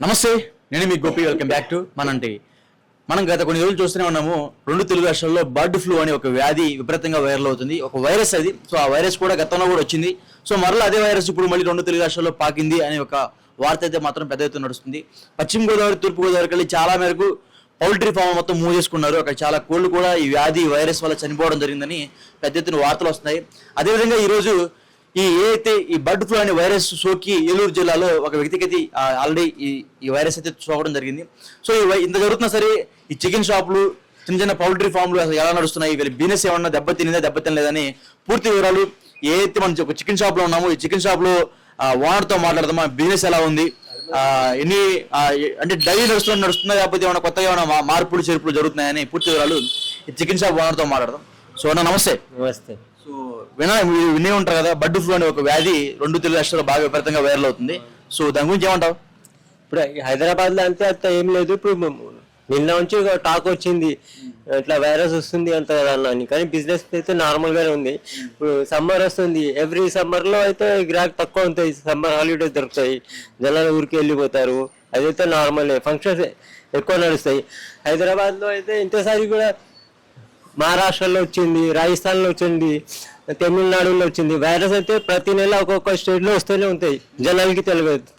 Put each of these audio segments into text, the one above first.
నమస్తే, నేను మీ Gopi. Welcome back to మన టీవీ. మనం గత కొన్ని రోజులు చూస్తూనే ఉన్నాము, రెండు తెలుగు రాష్ట్రాల్లో బర్డ్ ఫ్లూ అనే ఒక వ్యాధి విపరీతంగా వైరల్ అవుతుంది. ఒక వైరస్ అది. సో ఆ వైరస్ కూడా గతంలో కూడా వచ్చింది. సో మరలా అదే వైరస్ ఇప్పుడు మళ్ళీ రెండు తెలుగు రాష్ట్రాల్లో పాకింది అనే ఒక వార్త అయితే మాత్రం పెద్ద ఎత్తున నడుస్తుంది. పశ్చిమ గోదావరి, తూర్పు గోదావరికి వెళ్ళి చాలా మేరకు పౌల్ట్రీ ఫామ్ మొత్తం మూవ్ చేసుకున్నారు. అక్కడ చాలా కోళ్లు కూడా ఈ వ్యాధి వైరస్ వల్ల చనిపోవడం జరిగిందని పెద్ద ఎత్తున వార్తలు వస్తున్నాయి. అదేవిధంగా ఈరోజు ఈ బర్డ్ ఫ్లూ అనే వైరస్ సోకి ఏలూరు జిల్లాలో ఒక వ్యక్తికి అయితే ఆల్రెడీ ఈ వైరస్ అయితే సోకడం జరిగింది. సో ఇంత జరుగుతున్నా సరే ఈ చికెన్ షాపులు, చిన్న చిన్న పౌల్ట్రీ ఫామ్లు అసలు ఎలా నడుస్తున్నాయి, వీళ్ళ బిజినెస్ ఏమన్నా దెబ్బతినలేదని పూర్తి వివరాలు ఏదైతే మనం ఒక చికెన్ షాప్ లో ఉన్నామో ఈ చికెన్ షాప్ లో ఓనర్ తో మాట్లాడదామా, బిజినెస్ ఎలా ఉంది, ఎన్ని అంటే డైలీ నడుస్తుందా లేకపోతే ఏమైనా కొత్తగా ఏమైనా మార్పులు చేర్పులు జరుగుతున్నాయని పూర్తి వివరాలు ఈ చికెన్ షాప్ ఓనర్ తో మాట్లాడదాం. సో అన్న నమస్తే. నమస్తే. సో వినే ఉంటారు కదా, బర్డ్ ఫ్లూ అనే ఒక వ్యాధి రెండు తెలుగు రాష్ట్రాల్లో బాగా విపరీతంగా వైరల్ అవుతుంది. సో దాని గురించి ఏమంటావు? ఇప్పుడు హైదరాబాద్ లో అంత ఏం లేదు. ఇప్పుడు నిన్న నుంచి టాక్ వచ్చింది ఇట్లా వైరస్ వస్తుంది అంత కదా అని, కానీ బిజినెస్ అయితే నార్మల్ గానే ఉంది. ఇప్పుడు సమ్మర్ వస్తుంది, ఎవ్రీ సమ్మర్ లో అయితే గిరాకీ తక్కువ ఉంటాయి. సమ్మర్ హాలిడేస్ దొరుకుతాయి, జనాలు ఊరికి వెళ్ళిపోతారు. అదైతే నార్మల్. ఫంక్షన్స్ ఎక్కువ నడుస్తాయి. హైదరాబాద్ లో అయితే ఇంతసారి కూడా మహారాష్ట్రలో వచ్చింది, రాజస్థాన్లో వచ్చింది, తమిళనాడులో వచ్చింది. వైరస్ అయితే ప్రతి నెల ఒక్కొక్క స్టేట్ లో వస్తూనే ఉంటాయి. జనాలకి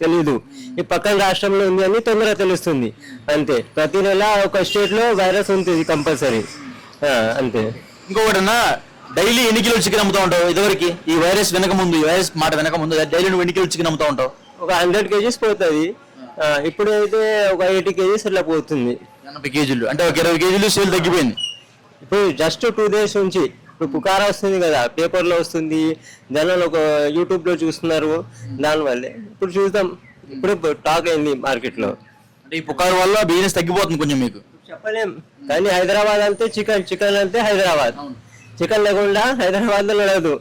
తెలియదు ఈ పక్కన రాష్ట్రంలో ఉంది అని తొందరగా తెలుస్తుంది. అంతే, ప్రతి నెల ఒక స్టేట్ లో వైరస్ ఉంటుంది కంపల్సరీ. అంతే. ఇంకొకటన్నా, డైలీ ఎన్ని కిలో చికెన్ అమ్ముతా ఉంటావు? ఇదివరకు ఈ వైరస్ వెనక ముందు, ఈ వైరస్ మాట వెనక ముందు డైలీ నువ్వు ఎన్ని కిలో చికెన్ అమ్ముతా ఉంటావు? ఒక 100 kgs పోతుంది. ఇప్పుడు అయితే ఒక 80 kgs అట్లా పోతుంది. 80 kgs అంటే ఒక 20 kgs సేల్ తగ్గిపోయింది. ఇప్పుడు జస్ట్ 2 days నుంచి ఇప్పుడు పుకారా వస్తుంది కదా, పేపర్ లో వస్తుంది, జనాలు ఒక యూట్యూబ్ లో చూస్తున్నారు. దానివల్లే ఇప్పుడు చూద్దాం. ఇప్పుడు టాక్ అయింది మార్కెట్ లో. అంటే ఈ పుకారు వల్ల బిజినెస్ తగ్గిపోతుంది కొంచెం మీకు చెప్పలేం. కానీ హైదరాబాద్ అంటే చికెన్ అంటే హైదరాబాద్. చికెన్ లేకుండా హైదరాబాద్ లో నడవదు.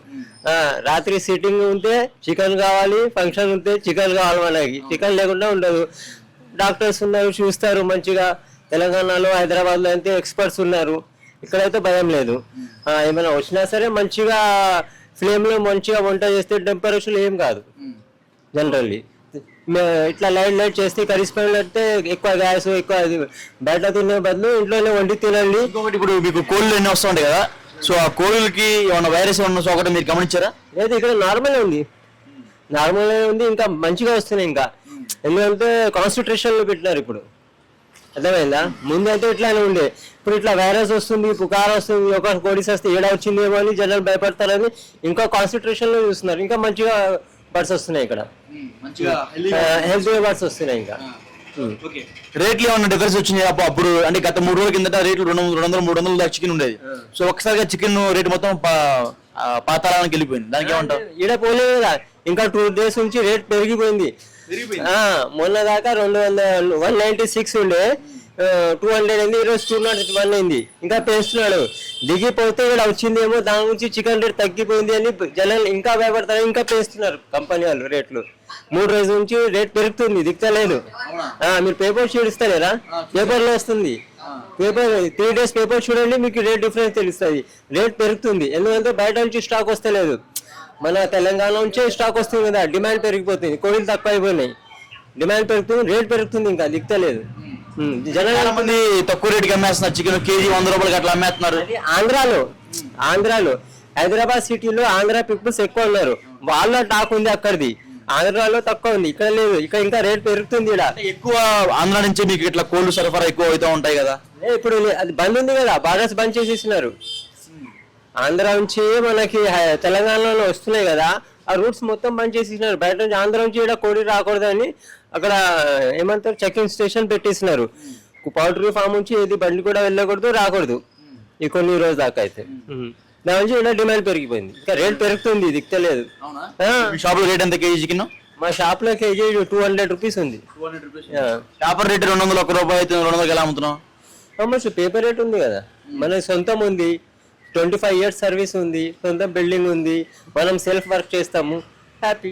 రాత్రి సిట్టింగ్ ఉంటే చికెన్ కావాలి, ఫంక్షన్ ఉంటే చికెన్ కావాలి మనకి. చికెన్ లేకుండా ఉండదు. డాక్టర్స్ ఉన్నారు, చూస్తారు మంచిగా. తెలంగాణలో, హైదరాబాద్ లో అయితే ఎక్స్పర్ట్స్ ఉన్నారు. ఇక్కడైతే భయం లేదు. ఏమైనా వచ్చినా సరే మంచిగా ఫ్లేమ్ లో మంచిగా వంట చేస్తే టెంపరేచర్ ఏం కాదు. జనరల్లీ ఇట్లా లైట్ చేస్తే కరిసిపోయిన అంటే ఎక్కువ గ్యాస్ ఎక్కువ బయట తినే బదులు ఇంట్లోనే వండి తినండి. ఇంకొకటి, ఇప్పుడు మీకు కోళ్ళు ఎన్ని వస్తూ ఉంటాయి కదా, సో ఆ కోళ్ళకి ఏమన్నా వైరస్ ఏమన్నా సోకటం మీరు గమనించారా? లేదు, ఇక్కడ నార్మల్ ఉంది. ఇంకా మంచిగా వస్తున్నాయి. ఇంకా ఎందుకంటే కాన్సన్ట్రేషన్ లో పెట్టినారు ఇప్పుడు. అర్థమైందా? ముందు అయితే ఇట్లానే ఉండే. ఇప్పుడు ఇట్లా వైరస్ వస్తుంది, పుకార వస్తుంది, ఒక కోడిస్ వస్తే ఏడా వచ్చిందేమో అని జనాలు భయపడతారని ఇంకా కాన్సన్ట్రేషన్ లో చూస్తున్నారు. ఇంకా మంచిగా బర్డ్స్ వస్తున్నాయి ఇక్కడ, హెల్తీ బర్డ్స్ వస్తున్నాయి. ఇంకా రేట్లు ఏమన్నా డిఫరెన్స్ వచ్చినాయి? అప్పుడు అంటే గత 3 రోజుల కిందట రేట్లు 200-300 దాకా చికెన్ ఉండేది. సో ఒక్కసారిగా చికెన్ రేట్ మొత్తం పాతాళానికి వెళ్ళిపోయింది. దానికి ఏమంటావు? ఈడ పోలేదు కదా, ఇంకా 2 days నుంచి రేట్ పెరిగిపోయింది. మొన్న దాకా 196 ఉండే, 200 అయింది. ఈరోజు 201 అయింది. ఇంకా పెంచుతున్నాడు. దిగిపోతే ఇక్కడ వచ్చిందేమో, దాని నుంచి చికెన్ రేట్ తగ్గిపోయింది అని జనాలు ఇంకా భయపడతారు. ఇంకా పెంచుతున్నారు కంపెనీ వాళ్ళు రేట్లు. 3 రోజుల నుంచి రేట్ పెరుగుతుంది, దిగుతలేదు. మీరు పేపర్ షీట్ ఇస్తారా? పేపర్ లో వస్తుంది. పేపర్ 3 days పేపర్ చూడండి, మీకు రేట్ డిఫరెన్స్ తెలుస్తుంది. రేట్ పెరుగుతుంది ఎందుకంటే బయట నుంచి స్టాక్ వస్తలేదు. మన తెలంగాణ నుంచే స్టాక్ వస్తుంది కదా, డిమాండ్ పెరిగిపోతుంది. కోడిలు తక్కువ అయిపోయినాయి, డిమాండ్ పెరుగుతుంది, రేట్ పెరుగుతుంది, ఇంకా దిగుతలేదు. చాలా మంది తక్కువ రేటుకి అమ్మేస్తున్నారు చికెన్. కేజీ 100 రూపాయలకి అట్లా అమ్మేస్తున్నారు. ఆంధ్రాలో హైదరాబాద్ సిటీలో ఆంధ్ర పీపుల్స్ ఎక్కువ ఉన్నారు. వాళ్ళ టాక్ ఉంది అక్కడిది. ఆంధ్రాలో తక్కువ ఉంది, ఇక్కడ లేదు. ఇక్కడ ఇంకా రేట్ పెరుగుతుంది. ఇక్కడ ఎక్కువ ఆంధ్ర నుంచి మీకు ఇట్లా కోళ్ళు సరఫరా ఎక్కువ అవుతూ ఉంటాయి కదా. ఇప్పుడు అది బంద్ ఉంది కదా, బార్డర్స్ బంద్ చేసేసినారు. ఆంధ్ర నుంచి మనకి తెలంగాణలో వస్తున్నాయి కదా, ఆ రూట్స్ మొత్తం బంద్ చేసేసినారు. బయట నుంచి ఆంధ్ర నుంచి ఇక్కడ కోడి రాకూడదని అక్కడ ఏమంటారు, చెకింగ్ స్టేషన్ పెట్టేసినారు. పౌల్ట్రీ ఫామ్ నుంచి ఏది బండి కూడా వెళ్ళకూడదు, రాకూడదు ఈ కొన్ని రోజు దాకా. అయితే దాని నుంచి ఇక్కడ డిమాండ్ పెరిగిపోయింది, ఇంకా రేట్ పెరుగుతుంది, దిక్కలేదు. షాప్ లో రేట్ ఎంత కేజీ చికెన్? మా షాప్ లో కేజీ 200 రూపీస్ ఉంది. పేపర్ రేట్ 200, 1 రూపాయి అయితే 200 ఎలా అమ్ముతున్నాం? పేపర్ రేట్ ఉంది కదా, మన సొంతం ఉంది. 25 years సర్వీస్ ఉంది, సొంత బిల్డింగ్ ఉంది, మనం సెల్ఫ్ వర్క్ చేస్తాము, హ్యాపీ.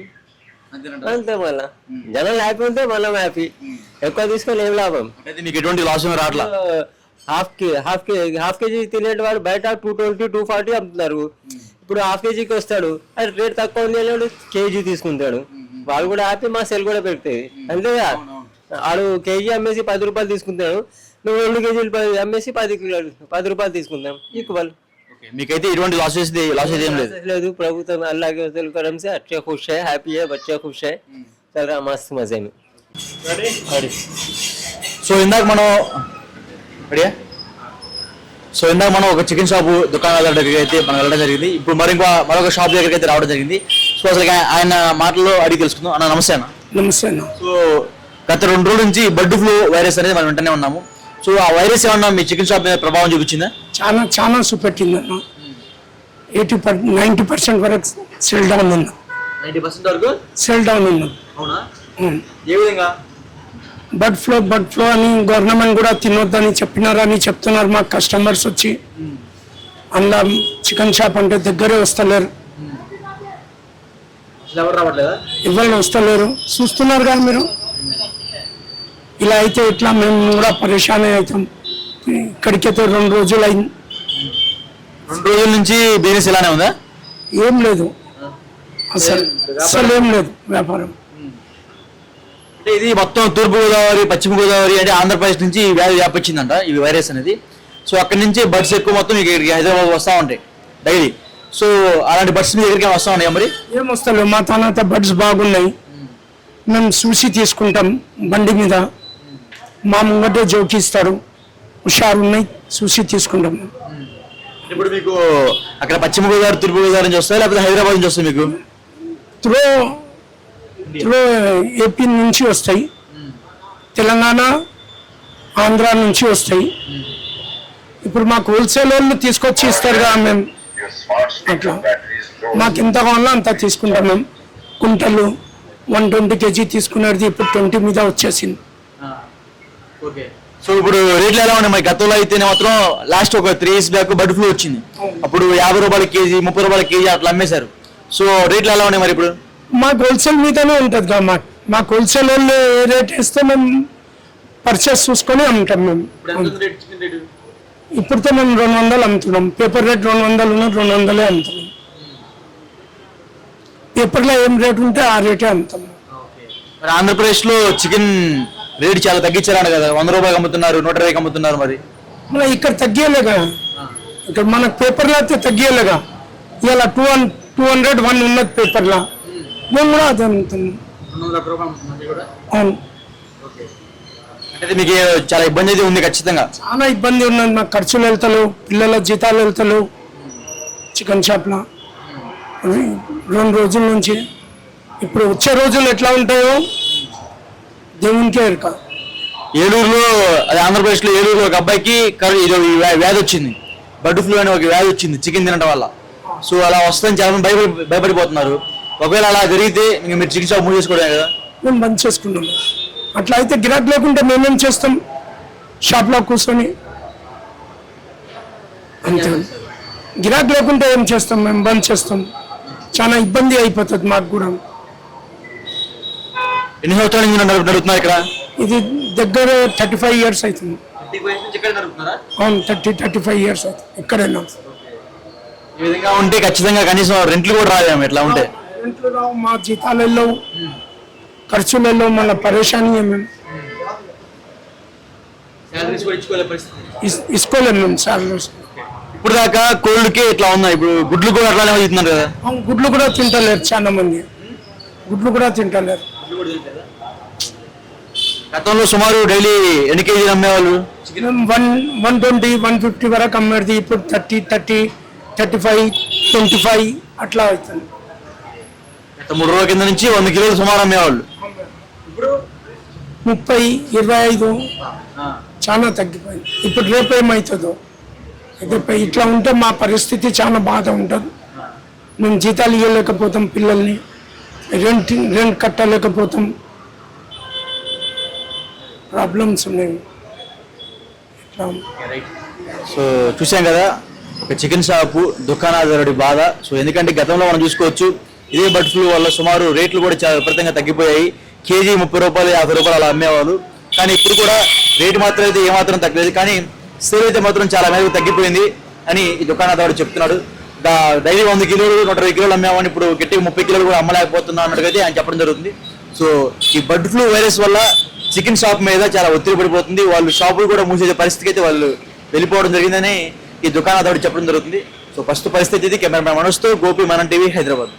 అంతే, మళ్ళా జనాలు హ్యాపీ ఉంటే మనం హ్యాపీ. ఎక్కువ తీసుకొని ఏం లాభం? మీకు ఎటువంటి లాస్ రావట్లా? హాఫ్ కేజీ తినేటి వాడు బయట 220, 240 అమ్ముతున్నారు. ఇప్పుడు హాఫ్ కేజీకి వస్తాడు, అది రేట్ తక్కువ ఉంది అని కేజీ తీసుకుంటాడు. వాళ్ళు కూడా హ్యాపీ, మా సెల్ కూడా పెరుగుతాయి. అంతేగా ఆడు కేజీ అమ్మేసి 10 రూపాయలు తీసుకుంటాడు, నువ్వు 2 కేజీలు అమ్మేసి 10 కిలోలు 10 రూపాయలు తీసుకుందాం, ఈక్వల్. మీకైతే ఎటువంటి లాస్ అయితే ఏం లేదు. లేదు, ప్రభుత్వం अल्लाह के फजल करम से अच्छे खुश है, हैप्पी है, बच्चे खुश है, चल रहा मस्त मजे में. సో ఇందాక మనం ఒక చికెన్ షాప్ దుకాణాల దగ్గరికి అయితే మనం వెళ్ళడం జరిగింది. ఇప్పుడు మరొక షాప్ దగ్గరికి అయితే రావడం జరిగింది. సో అసలు ఆయన మాటల్లో అడిగి తెలుసుకుందాం. అన్న నమస్తే అన్న. నమస్తే అన్న. సో గత 2 రోజుల నుంచి బర్డ్ ఫ్లూ వైరస్ అనేది మనం వెంటనే ఉన్నాము. సో ఆ వైరస్ ఏమన్నా మీ చికెన్ షాప్ మీద ప్రభావం చూపించిందా? చాలా చూపెట్టింది అన్న. 90% వరకు సెల్ డౌన్ ఉన్నా. 90% వరకు సెల్ డౌన్ ఉన్నా. అవునా? ఏ విధంగా? బర్డ్ ఫ్లూ అని గవర్నమెంట్ కూడా తినొద్దని చెప్పినారని చెప్తున్నారు మా కస్టమర్స్ వచ్చి. అందులో చికెన్ షాప్ అంటే దగ్గరే వస్తలేరు, ఎవరు రావట్లేదా? ఎవరు వస్తలేరు, చూస్తున్నారు కదా మీరు. ఇలా అయితే ఇట్లా మేము కూడా పరేషాన్ అవుతాం. ఇక్కడికైతే 2 రోజులు అయింది. 2 రోజుల నుంచి బిజినెస్ ఇలానే ఉందా? ఏం లేదు, అసలు ఏం లేదు వ్యాపారం. అంటే ఇది మొత్తం తూర్పు గోదావరి, పశ్చిమ గోదావరి అంటే ఆంధ్రప్రదేశ్ నుంచి ఈ వ్యాధి వ్యాపించిందంట, ఈ వైరస్ అనేది. సో అక్కడి నుంచి బర్డ్స్ ఎక్కువ మొత్తం ఇక్కడికి హైదరాబాద్ వస్తూ ఉంటాయి డైలీ. సో అలాంటి బర్డ్స్ మీ దగ్గరికి వస్తూ ఉన్నాయి మరి? ఏం వస్తలేవు, మా తానంతా బర్డ్స్ బాగున్నాయి. మేము చూసి తీసుకుంటాం బండి మీద, మా ముంగటే జోకిస్తారు, హుషారు ఉన్నాయి, చూసి తీసుకుంటాం. ఇప్పుడు మీకు అక్కడ పశ్చిమ గోదావరి, తూర్పు గోదావరి నుంచి వస్తాయి లేకపోతే హైదరాబాద్ నుంచి వస్తాయి మీకు? త్రో ఏపీ నుంచి వస్తాయి, తెలంగాణ, ఆంధ్ర నుంచి వస్తాయి. ఇప్పుడు మాకు హోల్సేల్ వాళ్ళు తీసుకొచ్చి ఇస్తారు కదా, మేము అట్లా మాకు ఎంత కావాలో అంత తీసుకుంటాం. మేము కుంటలు 120 kg తీసుకునేది ఇప్పుడు 20 మీద వచ్చేసింది. సో ఇప్పుడు రేట్లు ఎలా ఉన్నాయి మరి? గతంలో అయితేనే మాత్రం లాస్ట్ ఒక 3 years బ్యాక్ బర్డ్ ఫ్లూ వచ్చింది, అప్పుడు 50 రూపాయల కేజీ, 30 రూపాయల కేజీ అట్లా అమ్మేశారు. సో రేట్లు ఎలా ఉన్నాయి మరి ఇప్పుడు? మాకు హోల్సేల్ మీదనే ఉంటుంది కదా, మాకు హోల్సేల్ వాళ్ళు ఏ రేట్ ఇస్తే మేము పర్చేస్ చూసుకొని అమ్ముతాం. మేము ఇప్పుడుతో మేము 200 అమ్ముతున్నాం. పేపర్ రేట్ 200 ఉన్న 200 అమ్ముతున్నాం. పేపర్లో ఏం రేట్ ఉంటే ఆ రేటే అమ్ముతాం. మరి ఆంధ్రప్రదేశ్ లో చికెన్ రేట్ చాలా తగ్గించారని కదా, 100 రూపాయలు అమ్ముతున్నారు, 120 అమ్ముతున్నారు. మరి మన ఇక్కడ తగ్గలేగా, ఇక్కడ మనకు పేపర్లో అయితే తగ్గలేగా. ఇలా 200 1 ఉన్నది పేపర్లో, మేము కూడా అదే అమ్ముతున్నాం. అవును, అంటే మీకు చాలా ఇబ్బంది అయితే ఉంది ఖచ్చితంగా. చాలా ఇబ్బంది ఉన్నది, మాకు ఖర్చులు వెళ్తలేవు, పిల్లల జీతాలు వెళ్తలేవు. చికెన్ షాప్లో 2 రోజుల నుంచి. ఇప్పుడు వచ్చే రోజులు ఎట్లా ఉంటాయో దేవునికే ఎరక. ఏలూరులో, అది ఆంధ్రప్రదేశ్ లో ఏలూరులో ఒక అబ్బాయికి వ్యాధి వచ్చింది, బర్డ్ ఫ్లూ అనే ఒక వ్యాధి వచ్చింది చికెన్ తినడం వల్ల. సో అలా వస్తుందని చాలా మంది భయపడిపోతున్నారు. ఒకవేళ అలా జరిగితే మీరు చికెన్ షాప్ మూవ్ చేసుకోవడమే కదా? మేము బంద్ చేసుకున్నాం. అట్లా అయితే గిరాక్ లేకుంటే మేమేం చేస్తాం, షాప్లో కూర్చొని అంతే. గిరాక్ లేకుంటే ఏం చేస్తాం, మేము బంద్ చేస్తాం. చాలా ఇబ్బంది అయిపోతుంది మాకు కూడా. ఎన్ని సంవత్సరాల నుంచి నడుపుతున్నారు ఇక్కడ? ఇది దగ్గర 35 years అవుతుంది. అవును, 35 years అవుతుంది ఇక్కడైనా. ఈ విధంగా ఉంటే ఖచ్చితంగా కనీసం రెంట్లు కూడా రాలేము. ఎట్లా ఉంటే రెంట్లు రావు, మా జీతాలు వెళ్ళవు, ఖర్చులు వెళ్ళవు, మళ్ళీ పరేషాని మేము ఇసుకోలేము మేము సాలరీస్. ఇప్పుడు దాకా కోళ్ళకి ఇట్లా ఉన్నాయి, ఇప్పుడు గుడ్లు కూడా అట్లానే అవుతున్నారు కదా? గుడ్లు కూడా తింటలేరు, చాలా మంది గుడ్లు కూడా తింటలేరు. గతంలో సుమారు డైలీ ఎన్ని కేజీలు అమ్మేవాళ్ళు? 120 150 వరకు అమ్మేది. ఇప్పుడు 30 30 35 25 అట్లా అవుతుంది. 3 రోజుల కింద నుంచి 100 కిలోలు సుమారు అమ్మేవాళ్ళు, ఇప్పుడు 30 25 చాలా తగ్గిపోయింది. ఇప్పుడు రేపు ఏమవుతుందో. అయితే ఇట్లా ఉంటే మా పరిస్థితి చాలా బాధ ఉంటుంది. మేము జీతాలు ఇవ్వలేకపోతాం, పిల్లల్ని రెంట్ కట్టలేకపోతాం, ప్రాబ్లమ్స్ ఉన్నాయి. సో చూసాం కదా ఒక చికెన్ షాపు దుకాణదారుడి బాధ. సో ఎందుకంటే గతంలో మనం చూసుకోవచ్చు, ఇదే బర్డ్ ఫ్లూ వల్ల సుమారు రేట్లు కూడా చాలా విపరీతంగా తగ్గిపోయాయి. కేజీ 30 రూపాయలు 50 రూపాయలు అలా అమ్మేవాళ్ళు. కానీ ఇప్పుడు కూడా రేటు మాత్రం అయితే ఏమాత్రం తగ్గలేదు, కానీ సేల్ అయితే మాత్రం చాలా మేరకు తగ్గిపోయింది అని ఈ దుకాణదారుడు చెప్తున్నాడు. డైలీ 100 కిలోలు 120 కిలోలు అమ్మేవాడిని, ఇప్పుడు గట్టిగా 30 కిలోలు కూడా అమ్మలేకపోతున్నా అన్నట్టుగా ఆయన చెప్పడం జరుగుతుంది. సో ఈ బర్డ్ ఫ్లూ వైరస్ వల్ల చికెన్ షాప్ మీద చాలా ఒత్తిడి పడిపోతుంది. వాళ్ళు షాపులు కూడా మూసే పరిస్థితికి అయితే వాళ్ళు వెళ్ళిపోవడం జరిగిందని ఈ దుకాణదారుడు చెప్పడం జరుగుతుంది. సో ఫస్ట్ పరిస్థితి ఇది. కెమెరామెన్ మనోజ్తో గోపి, మనం టీవీ, హైదరాబాద్.